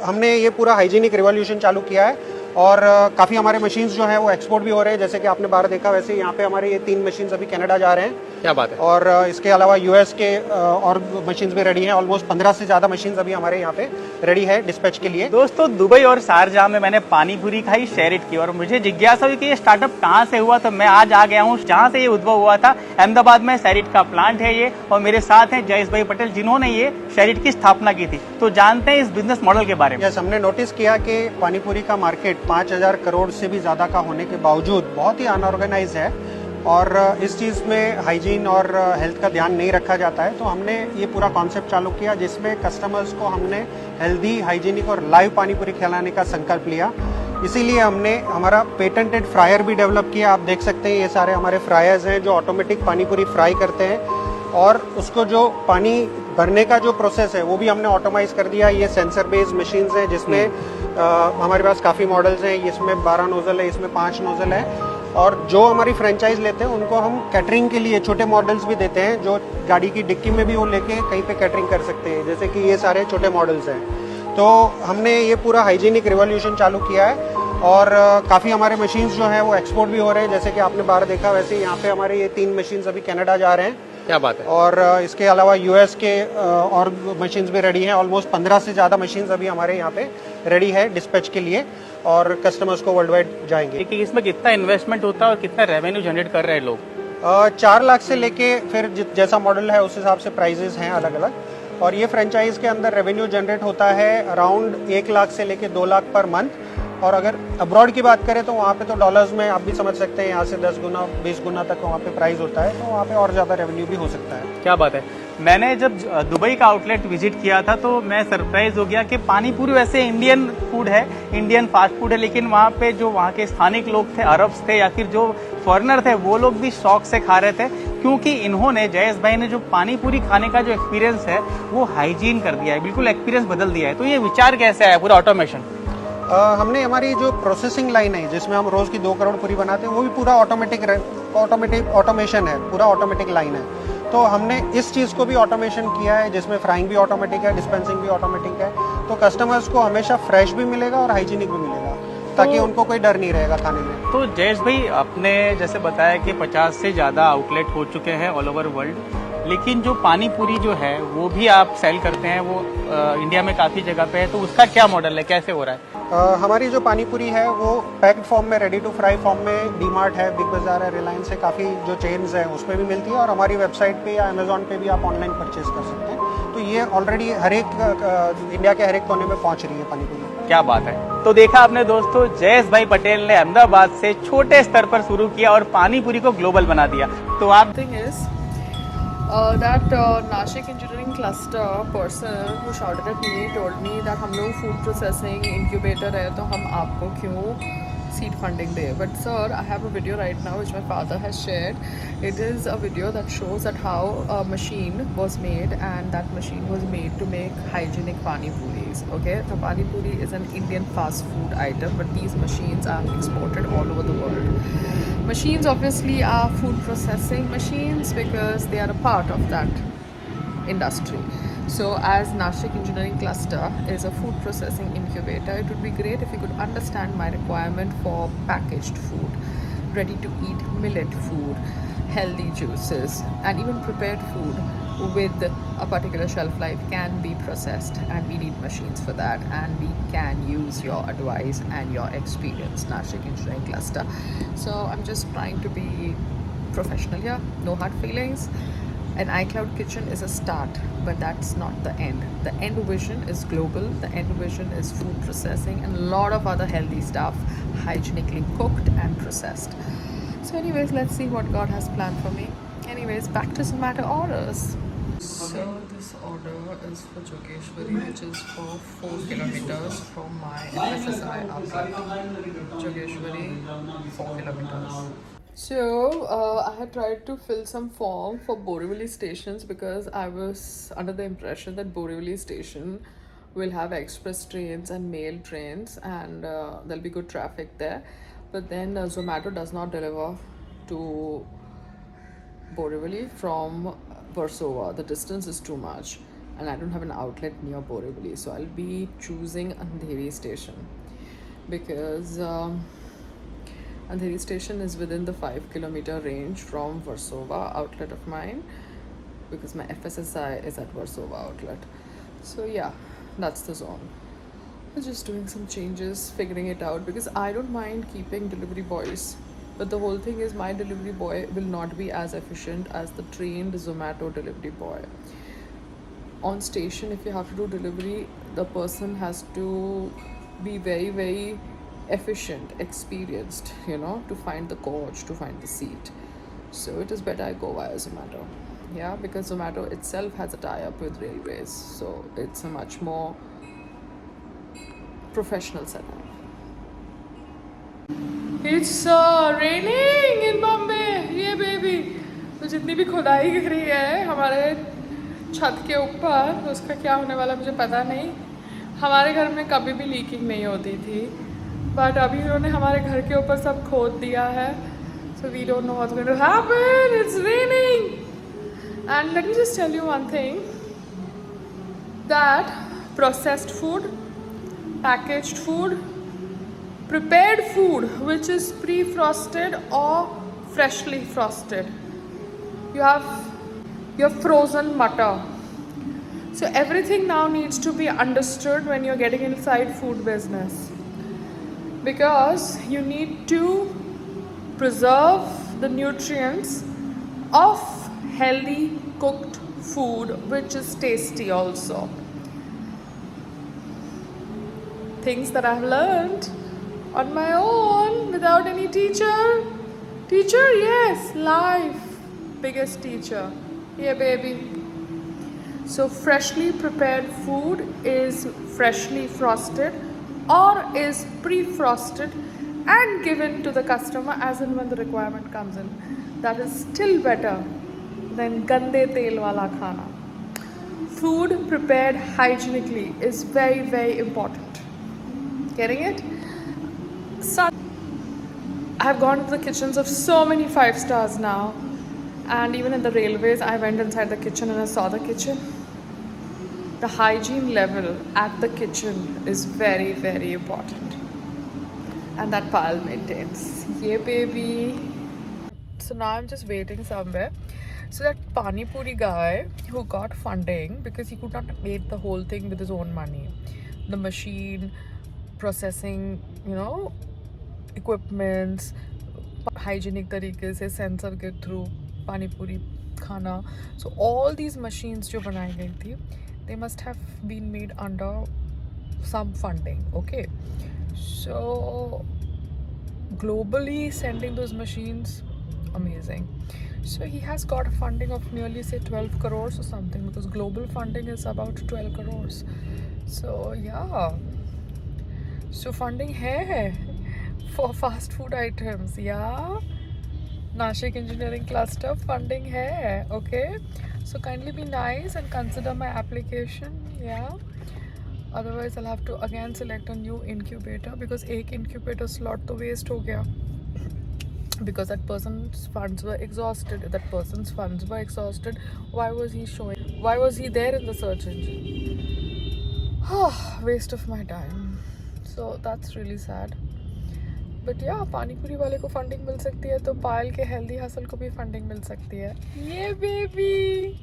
हमने ये पूरा हाइजीनिक रिवॉल्यूशन चालू किया है और काफ़ी हमारे मशीन्स जो हैं वो एक्सपोर्ट भी हो रहे हैं। जैसे कि आपने बाहर देखा, वैसे यहाँ पे हमारे ये 3 मशीन्स अभी कनाडा जा रहे हैं। क्या बात है। और इसके अलावा यूएस के और मशीन्स भी रेडी हैं। ऑलमोस्ट 15 से ज़्यादा मशीन्स अभी हमारे यहाँ पे रेडी है डिस्पैच के लिए। दोस्तों, दुबई और शारजाह में मैंने पानी पूरी खाई, शेयर इट की, और मुझे जिज्ञासा हुई कि ये स्टार्टअप कहाँ से हुआ। तो मैं आज आ गया हूँ जहाँ से ये उद्भव हुआ था। अहमदाबाद में शेयर इट का प्लांट है ये, और मेरे साथ हैं जयेश भाई पटेल, जिन्होंने ये शेयर इट की स्थापना की थी। तो जानते हैं इस बिजनेस मॉडल के बारे में। यस, हमने नोटिस किया कि पानीपुरी का मार्केट 5,000 करोड़ से भी ज़्यादा का होने के बावजूद बहुत ही अनऑर्गेनाइज है और इस चीज़ में हाइजीन और हेल्थ का ध्यान नहीं रखा जाता है। तो हमने ये पूरा कॉन्सेप्ट चालू किया जिसमें कस्टमर्स को हमने हेल्दी, हाइजीनिक और लाइव पानीपुरी खिलाने का संकल्प लिया। इसीलिए हमने हमारा पेटेंटेड फ्रायर भी डेवलप किया। आप देख सकते हैं ये सारे हमारे फ्रायर्स हैं जो ऑटोमेटिक पानीपुरी फ्राई करते हैं, और उसको जो पानी भरने का जो प्रोसेस है वो भी हमने ऑटोमाइज कर दिया। ये सेंसर बेस्ड मशीन्स हैं जिसमें हमारे पास काफ़ी मॉडल्स हैं। इसमें 12 नोजल है, इसमें 5 नोजल है। और जो हमारी फ्रेंचाइज लेते हैं उनको हम कैटरिंग के लिए छोटे मॉडल्स भी देते हैं, जो गाड़ी की डिक्की में भी वो लेके कहीं पे कैटरिंग कर सकते हैं। जैसे कि ये सारे छोटे मॉडल्स हैं। तो हमने ये पूरा हाइजीनिक रिवॉल्यूशन चालू किया है और काफ़ी हमारे मशीन्स जो हैं वो एक्सपोर्ट भी हो रहे हैं। जैसे कि आपने बाहर देखा, वैसे यहाँ पे हमारे ये 3 मशीन्स अभी कनाडा जा रहे हैं। क्या बात है। और इसके अलावा यूएस के और मशीन्स भी रेडी हैं। ऑलमोस्ट 15 से ज़्यादा मशीन्स अभी हमारे यहाँ पे रेडी है डिस्पैच के लिए, और कस्टमर्स को वर्ल्ड वाइड जाएंगे। इसमें कितना इन्वेस्टमेंट होता है और कितना रेवेन्यू जनरेट कर रहे हैं लोग? 4 लाख से लेके फिर जैसा मॉडल है उस हिसाब से प्राइजेस हैं अलग अलग। और ये फ्रेंचाइज के अंदर रेवेन्यू जनरेट होता है अराउंड 1 लाख से लेके 2 लाख पर मंथ। और अगर अब्रॉड की बात करें तो वहाँ पे तो डॉलर्स में आप भी समझ सकते हैं, यहाँ से 10 गुना 20 गुना तक वहाँ पे प्राइस होता है, तो वहाँ पे और ज़्यादा रेवेन्यू भी हो सकता है। क्या बात है। मैंने जब दुबई का आउटलेट विजिट किया था तो मैं सरप्राइज हो गया कि पानीपुरी वैसे इंडियन फूड है, इंडियन फास्ट फूड है, लेकिन वहाँ पे जो वहाँ के स्थानिक लोग थे, अरब्स थे या फिर जो फॉरेनर थे, वो लोग भी शौक से खा रहे थे, क्योंकि इन्होंने, जयेश भाई ने जो पानीपुरी खाने का जो एक्सपीरियंस है वो हाइजीन कर दिया है, बिल्कुल एक्सपीरियंस बदल दिया है। तो ये विचार कैसे आया पूरा ऑटोमेशन? हमने हमारी जो प्रोसेसिंग लाइन है जिसमें हम रोज़ की 2 करोड़ पूरी बनाते हैं वो भी पूरा ऑटोमेशन है, पूरा ऑटोमेटिक लाइन है। तो हमने इस चीज़ को भी ऑटोमेशन किया है जिसमें फ्राइंग भी ऑटोमेटिक है, डिस्पेंसिंग भी ऑटोमेटिक है। तो कस्टमर्स को हमेशा फ्रेश भी मिलेगा और हाइजीनिक भी मिलेगा, ताकि उनको कोई डर नहीं रहेगा खाने में। तो जयेश भाई, आपने जैसे बताया कि 50 से ज़्यादा आउटलेट हो चुके हैं ऑल ओवर वर्ल्ड, लेकिन जो पानी पूरी जो है वो भी आप सेल करते हैं, वो इंडिया में काफ़ी जगह पे है, तो उसका क्या मॉडल है, कैसे हो रहा है? हमारी जो पानीपुरी है वो पैक्ड फॉर्म में, रेडी टू फ्राई फॉर्म में डीमार्ट है, बिग बाजार है, रिलायंस है, काफ़ी जो चेन्स हैं उस पर भी मिलती है, और हमारी वेबसाइट पे या अमेजोन पे भी आप ऑनलाइन परचेज कर सकते हैं। तो ये ऑलरेडी हर एक इंडिया के हर एक कोने में पहुंच रही है पानीपुरी। क्या बात है। तो देखा आपने दोस्तों, जयेश भाई पटेल ने अहमदाबाद से छोटे स्तर पर शुरू किया और पानीपुरी को ग्लोबल बना दिया। तो आप that Nashik engineering cluster person who shouted at me told me that हम लोग food processing incubator है, तो हम आपको क्यों seed funding they. But sir, I have a video right now which my father has shared. It is a video that shows that how a machine was made, and that machine was made to make hygienic pani puris. Okay, so pani puri is an Indian fast food item, but these machines are exported all over the world. Machines obviously are food processing machines because they are a part of that industry. So as Nashik Engineering Cluster is a food processing incubator, it would be great if you could understand my requirement for packaged food, ready to eat millet food, healthy juices, and even prepared food with a particular shelf life can be processed, and we need machines for that, and we can use your advice and your experience, Nashik Engineering Cluster. So I'm just trying to be professional here, no hard feelings. An iCloud kitchen is a start, but that's not the end. The end vision is global. The end vision is food processing and a lot of other healthy stuff, hygienically cooked and processed. So anyways, let's see what God has planned for me. Anyways, back to some matter orders. So this order is for Jogeshwari, which is for 4 kilometers from my FSSI outlet. Jogeshwari, 4 kilometers. So I had tried to fill some form for Borivali stations because I was under the impression that Borivali station will have express trains and mail trains, and there'll be good traffic there. But then Zomato does not deliver to Borivali from Versova. The distance is too much, and I don't have an outlet near Borivali, so I'll be choosing Andheri station because Andheri station is within the 5-kilometer range from Versova outlet of mine, because my FSSI is at Versova outlet. So yeah, that's the zone. I'm just doing some changes, figuring it out, because I don't mind keeping delivery boys, but the whole thing is my delivery boy will not be as efficient as the trained Zomato delivery boy. On station, if you have to do delivery, the person has to be very, very efficient, experienced, to find the coach, to find the seat. So it is better I go via Zomato. Yeah, because Zomato itself has a tie-up with railways, so it's a much more professional setup. It's raining in Bombay, yeah baby. तो जितनी भी खुदाई दिख रही है हमारे छत के ऊपर, उसका क्या होने वाला मुझे पता नहीं. हमारे घर में कभी भी लीकिंग नहीं होती थी, बट अभी उन्होंने हमारे घर के ऊपर सब खोद दिया है. So we don't know what's going to happen. It's raining. And let me just tell you one thing, that processed food, packaged food, prepared food which is pre-frosted or freshly frosted, you have your frozen butter. So everything now needs to be understood when you're getting inside food business, because you need to preserve the nutrients of healthy cooked food which is tasty also. Things that I've learned on my own without any teacher. Teacher, yes, life, biggest teacher. Yeah, baby. So freshly prepared food is freshly frosted or is pre-frosted and given to the customer as and when the requirement comes in. That is still better than gande tel wala khana. Food prepared hygienically is very, very important. Getting it? So I have gone to the kitchens of so many 5 stars now, and even in the railways I went inside the kitchen and I saw the kitchen. The hygiene level at the kitchen is very, very important, and that Pal maintains. Yeah, baby. So now I'm just waiting somewhere. So that Pani Puri guy who got funding because he could not make the whole thing with his own money, the machine, processing, equipments, hygienic तरीके से sensor के through Pani Puri खाना. So all these machines जो बनाई गई थी, they must have been made under some funding. Okay, so globally sending those machines, amazing. So he has got a funding of nearly say 12 crores or something, because global funding is about 12 crores. So yeah, so funding hai for fast food items. Yeah, Nashik Engineering Cluster funding hai. Okay, so kindly be nice and consider my application. Yeah, otherwise I'll have to again select a new incubator, because एक incubator slot तो waste हो गया, because that person's funds were exhausted. If that person's funds were exhausted, why was he there in the search engine? Waste of my time. So that's really sad. But yeah, पानी पूरी वाले को funding मिल सकती है तो पायल के healthy hustle को भी फंडिंग मिल सकती है. ये बेबी